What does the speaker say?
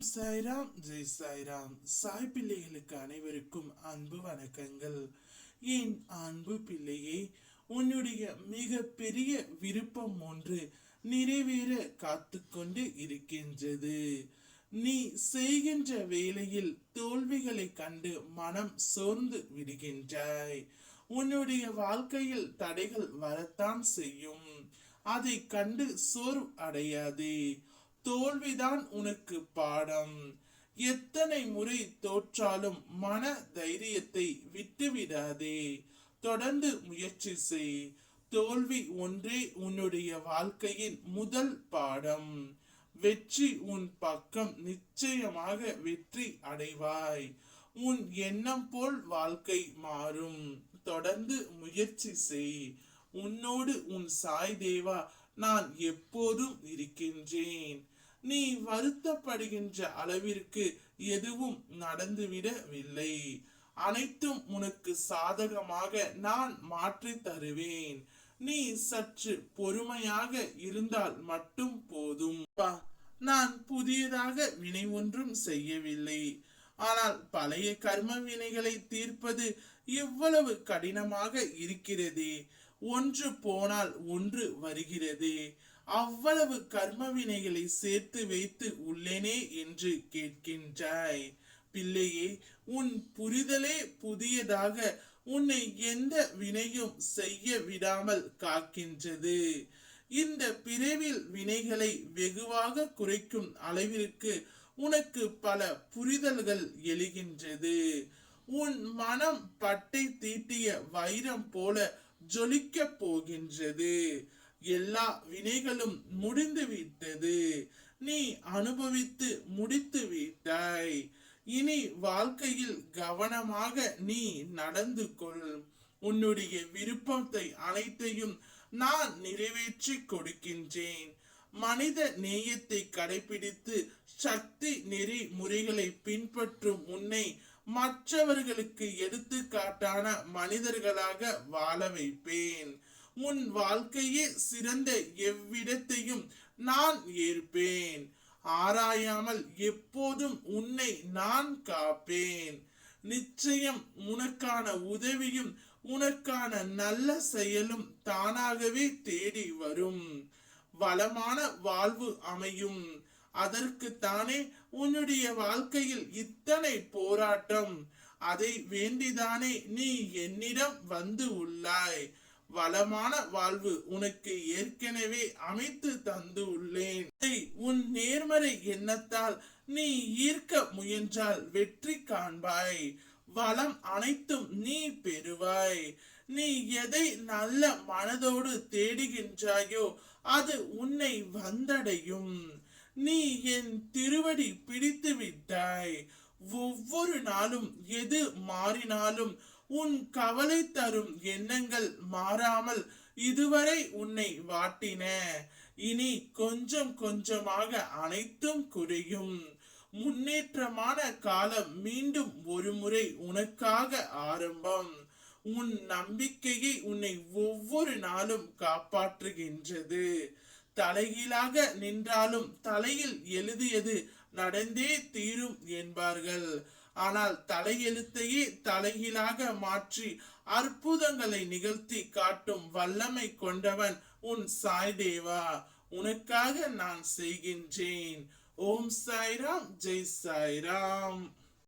சாய்ராம் ஜெய் சாய்ராம். சாய் பிள்ளைகளுக்கு அனைவருக்கும் அன்பு வணக்கங்கள். என் அன்பு பிள்ளையே, உன்னுடைய மிக பெரிய விருப்பம் ஒன்று நிறைவேற காத்து கொண்டு இருக்கின்றது. நீ செய்கின்ற வேளையில் தோல்விகளை கண்டு மனம் சோர்ந்து விடுகின்றாய். உன்னுடைய வாழ்க்கையில் தடைகள் வரத்தான் செய்யும். அதை கண்டு சோர்வு அடையாதே. தோல்விதான் உனக்கு பாடம். எத்தனை முறை தோற்றாலும் மன தைரியத்தை விட்டுவிடாதே. தொடர்ந்து முயற்சி செய். தோல்வி ஒன்றே உன்னுடைய வாழ்க்கையின் முதல் பாடம். வெற்றி உன் பக்கம். நிச்சயமாக வெற்றி அடைவாய். உன் எண்ணம் போல் வாழ்க்கை மாறும். தொடர்ந்து முயற்சி செய். உன்னோடு உன் சாய் தேவா நான் எப்போதும் இருக்கின்றேன். நீ வருத்தப்படுகின்ற அளவிற்கு எதுவும் நடந்துவிடவில்லை. அனைத்தும் உனக்கு சாதகமாக நான் மாற்றி தருவேன். நீ சற்று பொறுமையாக இருந்தால் மட்டும் போதும். நான் புதியதாக வினை ஒன்றும் செய்யவில்லை. ஆனால் பழைய கர்ம வினைகளை தீர்ப்பது எவ்வளவு கடினமாக இருக்கிறதே. ஒன்று போனால் ஒன்று வருகிறது. அவ்வளவு கர்ம வினைகளை சேர்த்து வைத்து உள்ளேனே என்று கேட்கின்றாய். பிள்ளையே, உன் புரிதலே புதியதாக உன்னை எந்த வினையும் செய்ய விடாமல் காக்கின்றது. இந்த பிறவில் வினைகளை வெகுவாக குறைக்கும் அளவிற்கு உனக்கு பல புரிதல்கள் எழுகின்றது. உன் மனம் பட்டை தீட்டிய வைரம் போல ஜொலிக்க போகின்றது. எல்லா வினைகளும் முடிந்து விட்டது. நீ அனுபவித்து முடித்து விட்டாய். இனி வாழ்க்கையில் கவனமாக நீ நடந்து கொள். உன்னுடைய விருப்பத்தை அனைத்தையும் நான் நிறைவேற்றி கொடுக்கின்றேன். மனித நேயத்தை கடைபிடித்து சக்தி நெறி முறைகளை பின்பற்றும் உன்னை மற்றவர்களுக்கு எடுத்துக்காட்டான மனிதர்களாக வாழ வைப்பேன். உன் வாழ்க்கையே சிறந்த எவ்விடத்தையும் நான் ஏற்பேன். ஆராயாமல் எப்போதும் உன்னை நான் காப்பேன். நிச்சயம் உனக்கான உதவியும் உனக்கான நல்ல செயலும் தானாகவே தேடி வரும். வளமான வாழ்வு அமையும். அதற்குத்தானே உன்னுடைய வாழ்க்கையில் இத்தனை போராட்டம். அதை வேண்டிதானே நீ என்னிடம் வந்து உள்ளாய். வளமான வாழ்வு உனக்கு ஏற்கனவே அமைத்து தந்து உள்ளேன். உன் நேர்மறை எண்ணத்தால் நீ ஈர்க்க முயன்றால் வெற்றி காண்பாய். வளம் அனைத்தும் நீ பெறுவாய். நீ எதை நல்ல மனதோடு தேடுகின்றாயோ அது உன்னை வந்தடையும். நீ என் திருவடி பிடித்து விட்டாய். ஒவ்வொரு நாளும் எது மாறினாலும் உன் கவலை தரும் எண்ணங்கள் மாறாமல் இதுவரை உன்னை வாட்டின. இனி கொஞ்சம் கொஞ்சமாக அனைத்தும் குறையும். முன்னேற்றமான காலம் மீண்டும் ஒரு முறை உனக்காக ஆரம்பம். உன் நம்பிக்கையை உன்னை ஒவ்வொரு நாளும் காப்பாற்றுகின்றது. தலைகீழாக நின்றாலும் தலையில் எழுதியது நடந்தே தீரும் என்பார்கள். ஆனால் தலையெழுத்தையே தலைகீழாக மாற்றி அற்புதங்களை நிகழ்த்தி காட்டும் வல்லமை கொண்டவன் உன் சாய் தேவா. உனக்காக நான் செய்கின்றேன். ஓம் சாய்ராம், ஜெய் சாய்ராம்.